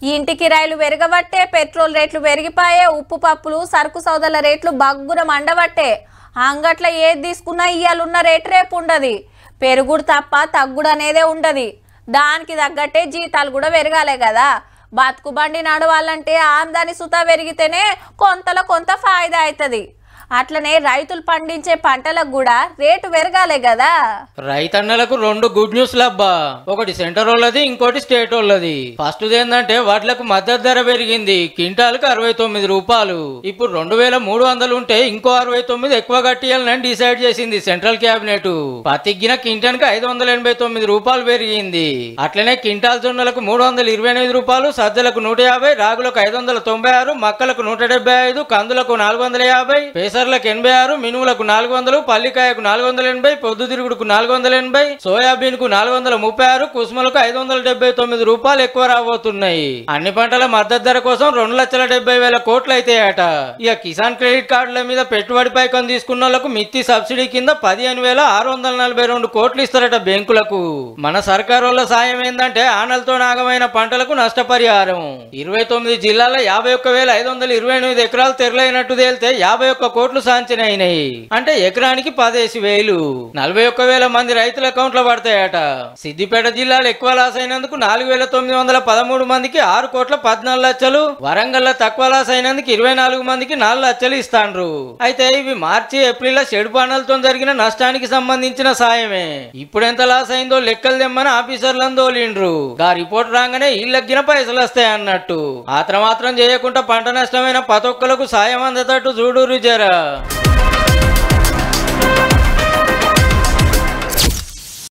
ఈ ఇంటి కిరాయిలు పెరగబట్టే పెట్రోల్ రేట్లు పెరిగిపాయే, ఉప్పు పప్పులు సరుకు సౌదాల రేట్లు బగ్గున మండబట్టే. అంగట్ల ఏది తీసుకున్నా ఇయ్యాలున్న రేటు రేపు ఉండదు. పెరుగుడు తప్ప తగ్గుడు అనేదే ఉండదు. దానికి తగ్గట్టే జీతాలు కూడా పెరగాలే కదా. బతుకు బండి నడవాలంటే ఆమ్దాని సుతా పెరిగితేనే కొంతలో కొంత ఫాయిదా అవుతుంది. అట్లనే రైతులు పండించే పంటలకు కూడా రేటు పెరగాలే కదా. రైతన్నలకు రెండు గుడ్ న్యూస్ లబ్బా. ఒకటి సెంటర్ వాళ్ళది, ఇంకోటి స్టేట్ వాళ్ళది. ఫస్ట్ ఏంటంటే వడ్లకు మద్దతు ధర పెరిగింది. క్వింటాల్కు 69 రూపాయలు. ఇప్పుడు 2300 ఉంటే ఇంకో 69 ఎక్కువ కట్టియాలని డిసైడ్ చేసింది సెంట్రల్ క్యాబినెట్. పత్తిగిన క్వింటాల్కి 589 రూపాయలు పెరిగింది. అట్లనే క్వింటాల్ జొన్నలకు 328 రూపాయలు, సజ్జలకు 150, రాగులకు 596, మక్కలకు 175, కందులకు 450, పెసర్లకు 86, మినుములకు 400, పల్లికాయకు 480, పొద్దుతిరుగుడుకు 480, సోయాబీన్ కు 436, కుసుమలకు 579 రూపాయలు ఎక్కువ రాబోతున్నాయి. అన్ని పంటల మద్దతు ధర కోసం 2,70,000 కోట్లు అయితాయట. ఇక కిసాన్ క్రెడిట్ కార్డుల మీద పెట్టుబడి పైకం తీసుకున్న వాళ్ళకు మిత్తి సబ్సిడీ కింద 15,642 కోట్లు ఇస్తారట బ్యాంకులకు. మన సర్కారు వాళ్ళ సాయం ఏంటంటే ఆనలతో నాగమైన పంటలకు నష్టపరిహారం. 29 జిల్లాల 51,528 ఎకరాలు తెరలైనట్టు తేలితే 51 కోట్లు సాంక్షన్ అయినాయి. అంటే ఎకరానికి 10,000. 41,000 మంది రైతుల అకౌంట్లో పడతాయట. సిద్దిపేట జిల్లాలో ఎక్కువ లాస్ అయినందుకు 4,913 మందికి 6,14,00,000, వరంగల్ తక్కువ లాస్ అయినందుకు 24 మందికి 4 లక్షలు ఇస్తాండ్రు. అయితే ఇవి మార్చి ఏప్రిల్ షెడ్ పనులతో జరిగిన నష్టానికి సంబంధించిన సాయమే. ఇప్పుడెంత లాస్ అయిందో లెక్కలు తెమ్మని ఆఫీసర్లను తోలిండ్రు. ఆ రిపోర్ట్ రాగానే ఇళ్ళగ్గిన పైసలు వస్తాయి అన్నట్టు. ఆత్రమాత్రం చేయకుండా పంట నష్టమైన ప్రతి ఒక్కలకు సాయం అందతట్టు చూడు జరా.